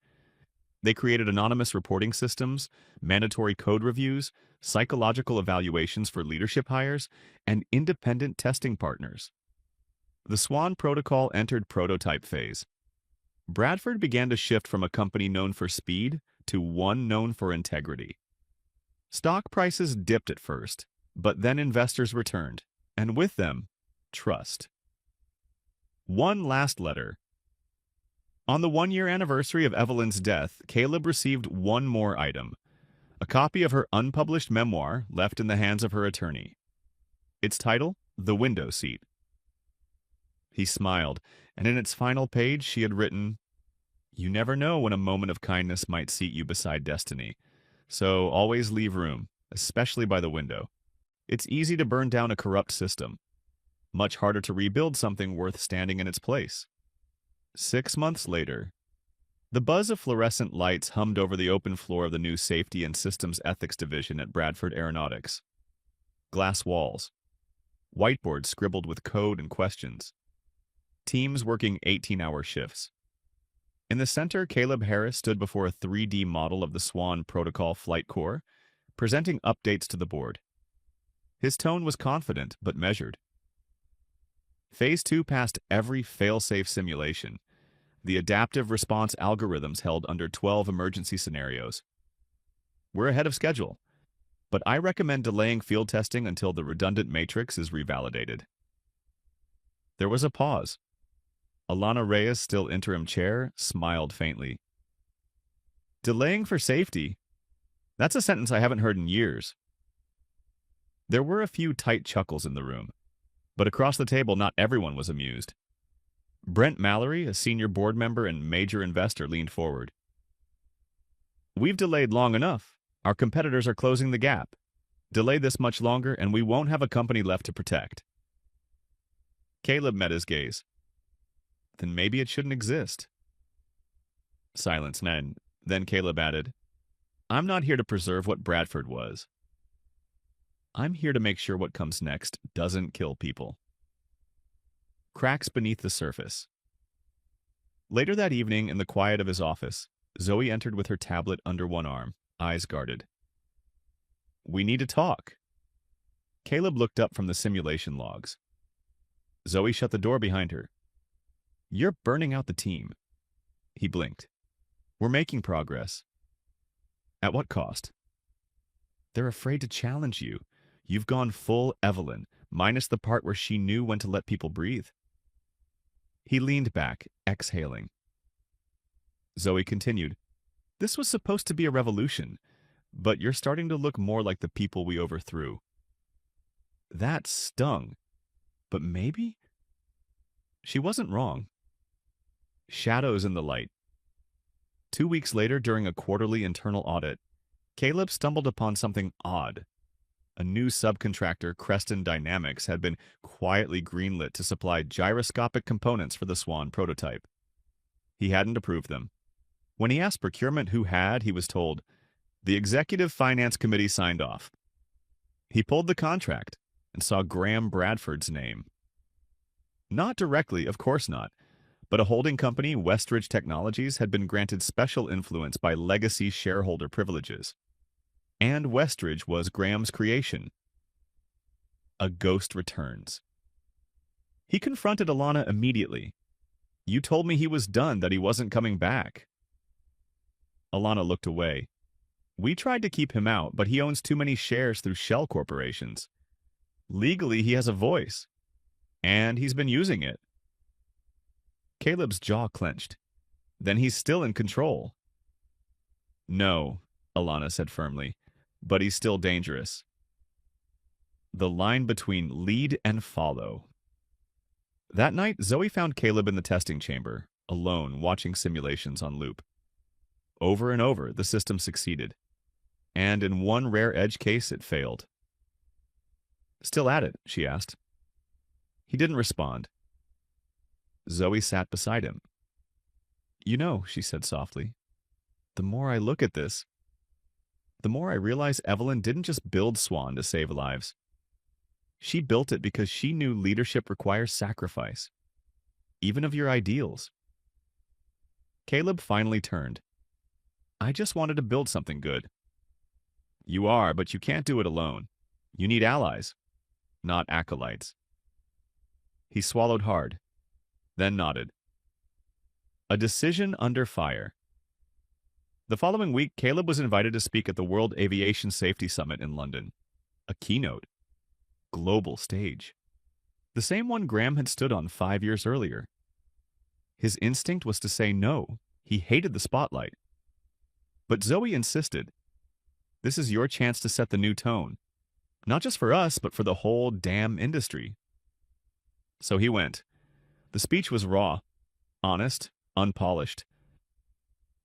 They created anonymous reporting systems, mandatory code reviews, psychological evaluations for leadership hires, and independent testing partners. The SWAN protocol entered prototype phase. Bradford began to shift from a company known for speed to one known for integrity. Stock prices dipped at first, but then investors returned, and with them, trust. One last letter. On the one-year anniversary of Evelyn's death, Caleb received one more item, a copy of her unpublished memoir left in the hands of her attorney. Its title, The Window Seat. He smiled, and in its final page she had written, "You never know when a moment of kindness might seat you beside destiny, so always leave room, especially by the window. It's easy to burn down a corrupt system. Much harder to rebuild something worth standing in its place." 6 months later, the buzz of fluorescent lights hummed over the open floor of the new Safety and Systems Ethics Division at Bradford Aeronautics. Glass walls. Whiteboards scribbled with code and questions. Teams working 18-hour shifts. In the center, Caleb Harris stood before a 3D model of the SWAN Protocol Flight Core, presenting updates to the board. His tone was confident but measured. Phase 2 passed every fail-safe simulation. The adaptive response algorithms held under 12 emergency scenarios. "We're ahead of schedule, but I recommend delaying field testing until the redundant matrix is revalidated." There was a pause. Alana Reyes, still interim chair, smiled faintly. "Delaying for safety? That's a sentence I haven't heard in years." There were a few tight chuckles in the room, but across the table not everyone was amused. Brent Mallory, a senior board member and major investor, leaned forward. "We've delayed long enough. Our competitors are closing the gap. Delay this much longer and we won't have a company left to protect." Caleb met his gaze. "Then maybe it shouldn't exist." Silence, and then Caleb added, "I'm not here to preserve what Bradford was. I'm here to make sure what comes next doesn't kill people." Cracks beneath the surface. Later that evening, in the quiet of his office, Zoe entered with her tablet under one arm, eyes guarded. "We need to talk." Caleb looked up from the simulation logs. Zoe shut the door behind her. "You're burning out the team." He blinked. "We're making progress." "At what cost?" "They're afraid to challenge you. You've gone full Evelyn, minus the part where she knew when to let people breathe." He leaned back, exhaling. Zoe continued, "This was supposed to be a revolution, but you're starting to look more like the people we overthrew." That stung. But maybe? She wasn't wrong. Shadows in the light. 2 weeks later, during a quarterly internal audit, Caleb stumbled upon something odd. A new subcontractor, Creston Dynamics, had been quietly greenlit to supply gyroscopic components for the SWAN prototype. He hadn't approved them. When he asked procurement who had, he was told, "The Executive Finance Committee signed off." He pulled the contract and saw Graham Bradford's name. Not directly, of course not, but a holding company, Westridge Technologies, had been granted special influence by legacy shareholder privileges. And Westridge was Graham's creation. A ghost returns. He confronted Alana immediately. "You told me he was done, that he wasn't coming back." Alana looked away. "We tried to keep him out, but he owns too many shares through shell corporations. Legally, he has a voice. And he's been using it." Caleb's jaw clenched. "Then he's still in control." "No," Alana said firmly, "but he's still dangerous." The line between lead and follow. That night, Zoe found Caleb in the testing chamber, alone, watching simulations on loop. Over and over, the system succeeded. And in one rare edge case, it failed. "Still at it?" she asked. He didn't respond. Zoe sat beside him. "You know," she said softly, "the more I look at this, the more I realize Evelyn didn't just build Swan to save lives. She built it because she knew leadership requires sacrifice, even of your ideals." Caleb finally turned. "I just wanted to build something good." "You are, but you can't do it alone. You need allies, not acolytes." He swallowed hard, then nodded. A decision under fire. The following week, Caleb was invited to speak at the World Aviation Safety Summit in London. A keynote. Global stage. The same one Graham had stood on 5 years earlier. His instinct was to say no. He hated the spotlight. But Zoe insisted. "This is your chance to set the new tone. Not just for us, but for the whole damn industry." So he went. The speech was raw, honest, unpolished.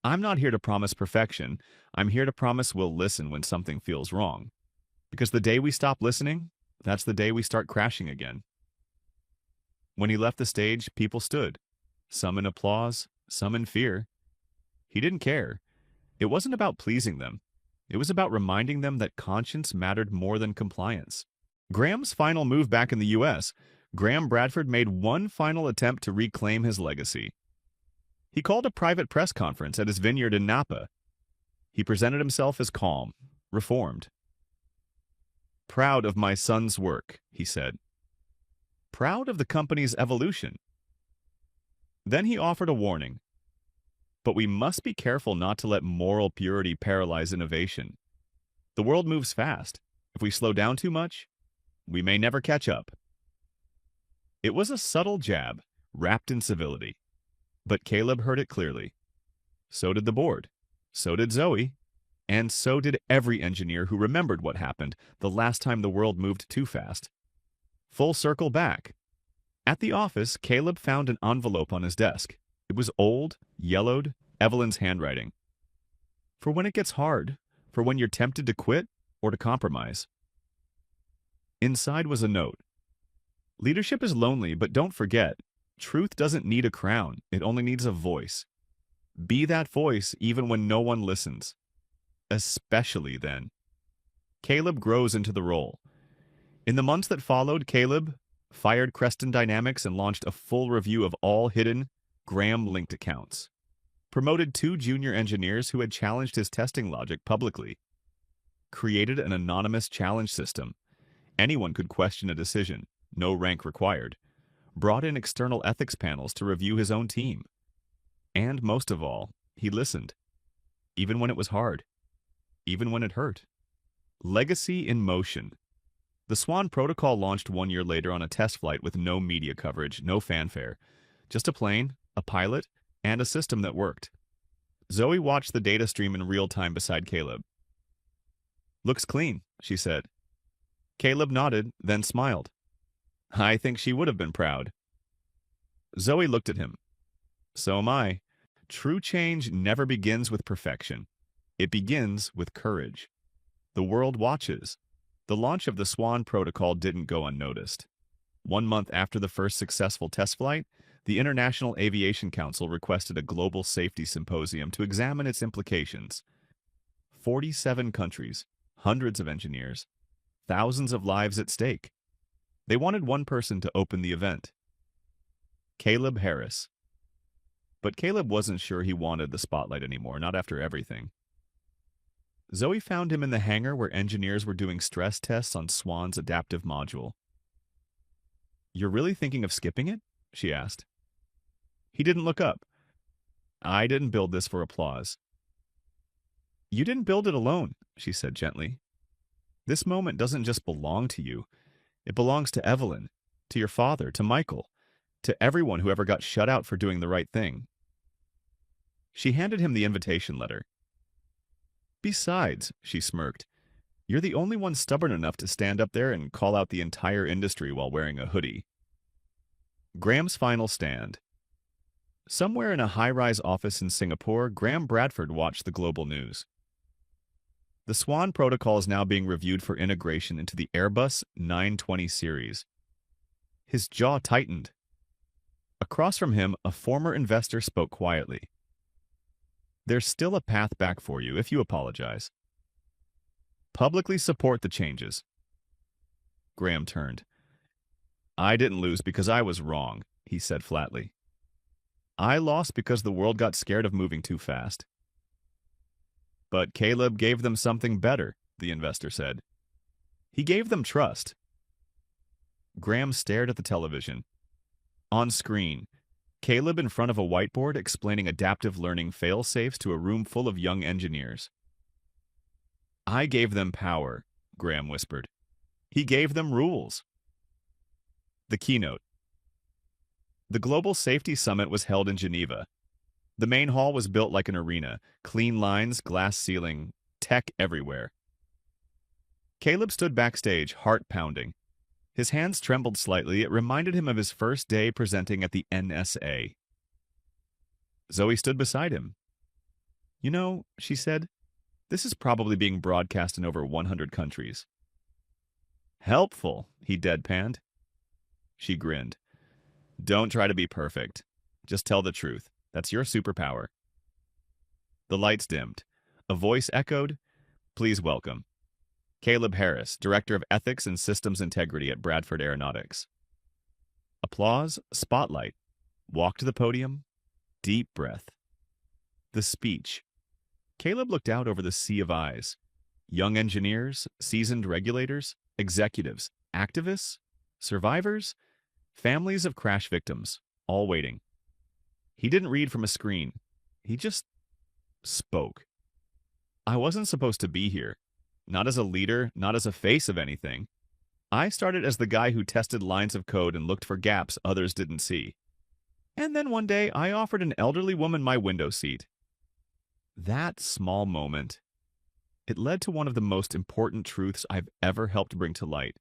"I'm not here to promise perfection. I'm here to promise we'll listen when something feels wrong. Because the day we stop listening, that's the day we start crashing again." When he left the stage, people stood, some in applause, some in fear. He didn't care. It wasn't about pleasing them. It was about reminding them that conscience mattered more than compliance. Graham's final move back in the U.S., Graham Bradford made one final attempt to reclaim his legacy. He called a private press conference at his vineyard in Napa. He presented himself as calm, reformed. "Proud of my son's work," he said. "Proud of the company's evolution." Then he offered a warning. "But we must be careful not to let moral purity paralyze innovation. The world moves fast. If we slow down too much, we may never catch up." It was a subtle jab, wrapped in civility. But Caleb heard it clearly. So did the board. So did Zoe. And so did every engineer who remembered what happened the last time the world moved too fast. Full circle back. At the office, Caleb found an envelope on his desk. It was old, yellowed, Evelyn's handwriting. For when it gets hard, for when you're tempted to quit or to compromise. Inside was a note. "Leadership is lonely, but don't forget, truth doesn't need a crown, it only needs a voice. Be that voice even when no one listens. Especially then." Caleb grows into the role. In the months that followed, Caleb fired Creston Dynamics and launched a full review of all hidden Graham-linked accounts. Promoted 2 junior engineers who had challenged his testing logic publicly. Created an anonymous challenge system. Anyone could question a decision, no rank required. Brought in external ethics panels to review his own team. And most of all, he listened. Even when it was hard. Even when it hurt. Legacy in motion. The Swan protocol launched 1 year later on a test flight with no media coverage, no fanfare. Just a plane, a pilot, and a system that worked. Zoe watched the data stream in real time beside Caleb. "Looks clean," she said. Caleb nodded, then smiled. "I think she would have been proud." Zoe looked at him. "So am I. True change never begins with perfection. It begins with courage. The world watches. The launch of the Swan protocol didn't go unnoticed. 1 month after the first successful test flight, the International Aviation Council requested a global safety symposium to examine its implications. 47 countries, hundreds of engineers, thousands of lives at stake. They wanted one person to open the event. Caleb Harris. But Caleb wasn't sure he wanted the spotlight anymore, not after everything. Zoe found him in the hangar where engineers were doing stress tests on Swan's adaptive module. "You're really thinking of skipping it?" she asked. He didn't look up. "I didn't build this for applause." "You didn't build it alone," she said gently. "This moment doesn't just belong to you. It belongs to Evelyn, to your father, to Michael, to everyone who ever got shut out for doing the right thing." She handed him the invitation letter. "Besides," she smirked, "you're the only one stubborn enough to stand up there and call out the entire industry while wearing a hoodie." Graham's final stand. Somewhere in a high-rise office in Singapore, Graham Bradford watched the global news. The Swan Protocol is now being reviewed for integration into the Airbus 920 series. His jaw tightened. Across from him, a former investor spoke quietly. There's still a path back for you if you apologize. Publicly support the changes. Graham turned. I didn't lose because I was wrong, he said flatly. I lost because the world got scared of moving too fast. But Caleb gave them something better, the investor said. He gave them trust. Graham stared at the television. On screen, Caleb in front of a whiteboard explaining adaptive learning fail-safes to a room full of young engineers. I gave them power, Graham whispered. He gave them rules. The keynote. The Global Safety Summit was held in Geneva. The main hall was built like an arena, clean lines, glass ceiling, tech everywhere. Caleb stood backstage, heart pounding. His hands trembled slightly. It reminded him of his first day presenting at the NSA. Zoe stood beside him. You know, she said, this is probably being broadcast in over 100 countries. Helpful, he deadpanned. She grinned. Don't try to be perfect. Just tell the truth. That's your superpower. The lights dimmed. A voice echoed, Please welcome Caleb Harris, Director of Ethics and Systems Integrity at Bradford Aeronautics. Applause, spotlight. Walk to the podium, deep breath. The speech. Caleb looked out over the sea of eyes. Young engineers, seasoned regulators, executives, activists, survivors, families of crash victims, all waiting. He didn't read from a screen. He just spoke. I wasn't supposed to be here. Not as a leader, not as a face of anything. I started as the guy who tested lines of code and looked for gaps others didn't see. And then one day, I offered an elderly woman my window seat. That small moment, it led to one of the most important truths I've ever helped bring to light.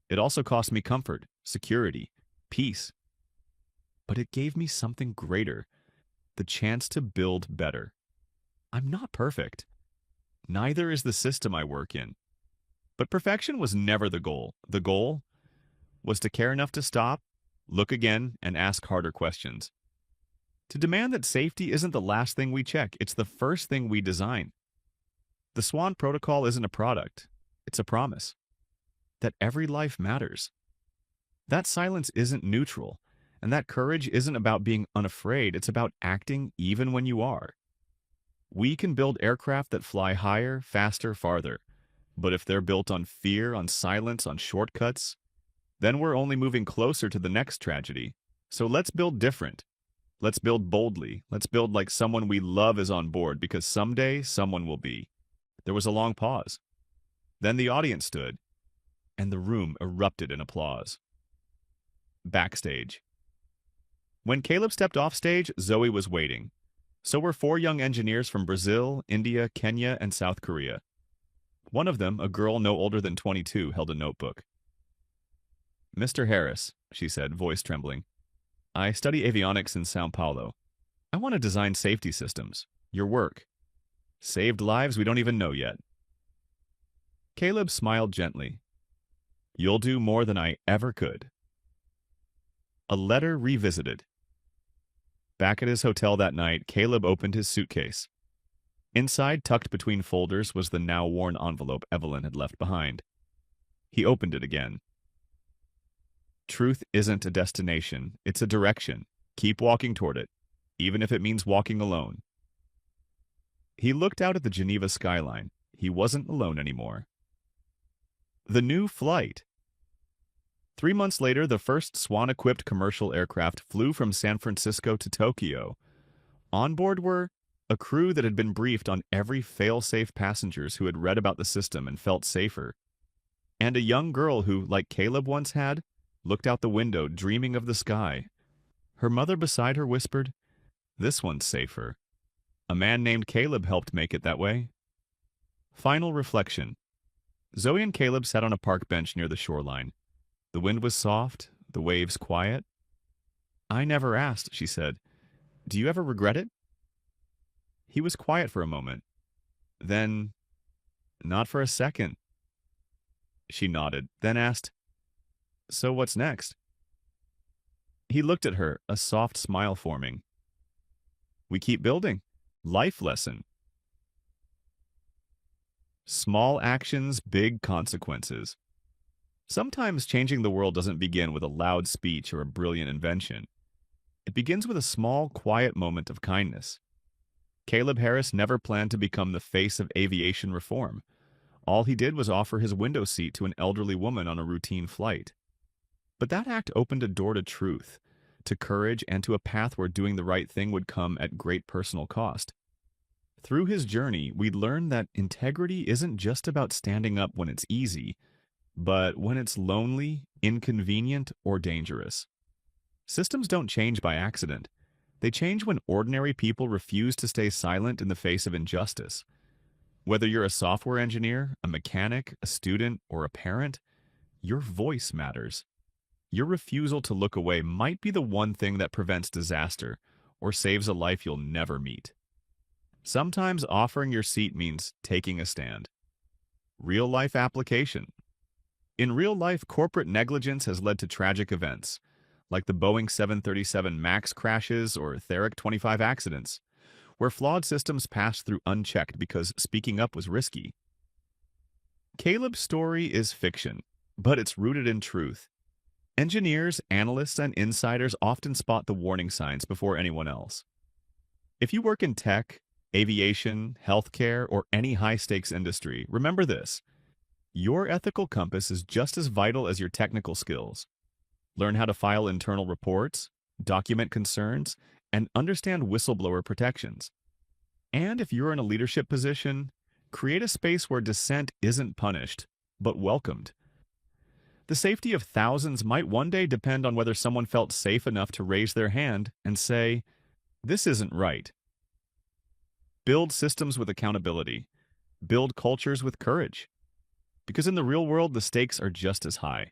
It also cost me comfort, security, peace. But it gave me something greater, the chance to build better. I'm not perfect. Neither is the system I work in. But perfection was never the goal. The goal was to care enough to stop, look again, and ask harder questions. To demand that safety isn't the last thing we check, it's the first thing we design. The Swan Protocol isn't a product, it's a promise. That every life matters. That silence isn't neutral, and that courage isn't about being unafraid, it's about acting even when you are. We can build aircraft that fly higher, faster, farther. But if they're built on fear, on silence, on shortcuts, then we're only moving closer to the next tragedy. So let's build different. Let's build boldly. Let's build like someone we love is on board, because someday someone will be. There was a long pause. Then the audience stood, and the room erupted in applause. Backstage. When Caleb stepped off stage, Zoe was waiting. So were 4 young engineers from Brazil, India, Kenya, and South Korea. One of them, a girl no older than 22, held a notebook. Mr. Harris, she said, voice trembling, I study avionics in São Paulo. I want to design safety systems. Your work. Saved lives we don't even know yet. Caleb smiled gently. You'll do more than I ever could. A letter revisited. Back at his hotel that night, Caleb opened his suitcase. Inside, tucked between folders, was the now-worn envelope Evelyn had left behind. He opened it again. Truth isn't a destination, it's a direction. Keep walking toward it, even if it means walking alone. He looked out at the Geneva skyline. He wasn't alone anymore. The new flight. 3 months later, the first Swan-equipped commercial aircraft flew from San Francisco to Tokyo. On board were a crew that had been briefed on every fail-safe passengers who had read about the system and felt safer, and a young girl who, like Caleb once had, looked out the window dreaming of the sky. Her mother beside her whispered, "This one's safer." A man named Caleb helped make it that way. Final reflection. Zoe and Caleb sat on a park bench near the shoreline. The wind was soft, the waves quiet. I never asked, she said. Do you ever regret it? He was quiet for a moment. Then, not for a second. She nodded, then asked, So what's next? He looked at her, a soft smile forming. We keep building. Life lesson. Small actions, big consequences. Sometimes changing the world doesn't begin with a loud speech or a brilliant invention. It begins with a small, quiet moment of kindness. Caleb Harris never planned to become the face of aviation reform. All he did was offer his window seat to an elderly woman on a routine flight. But that act opened a door to truth, to courage, and to a path where doing the right thing would come at great personal cost. Through his journey, we learned that integrity isn't just about standing up when it's easy, but when it's lonely, inconvenient, or dangerous. Systems don't change by accident. They change when ordinary people refuse to stay silent in the face of injustice. Whether you're a software engineer, a mechanic, a student, or a parent, your voice matters. Your refusal to look away might be the one thing that prevents disaster or saves a life you'll never meet. Sometimes offering your seat means taking a stand. Real-life application. In real life, corporate negligence has led to tragic events, like the Boeing 737 MAX crashes or Theric 25 accidents, where flawed systems passed through unchecked because speaking up was risky. Caleb's story is fiction, but it's rooted in truth. Engineers, analysts, and insiders often spot the warning signs before anyone else. If you work in tech, aviation, healthcare, or any high-stakes industry, remember this. Your ethical compass is just as vital as your technical skills. Learn how to file internal reports, document concerns, and understand whistleblower protections. And if you're in a leadership position, create a space where dissent isn't punished, but welcomed. The safety of thousands might one day depend on whether someone felt safe enough to raise their hand and say, "This isn't right." Build systems with accountability. Build cultures with courage. Because in the real world, the stakes are just as high.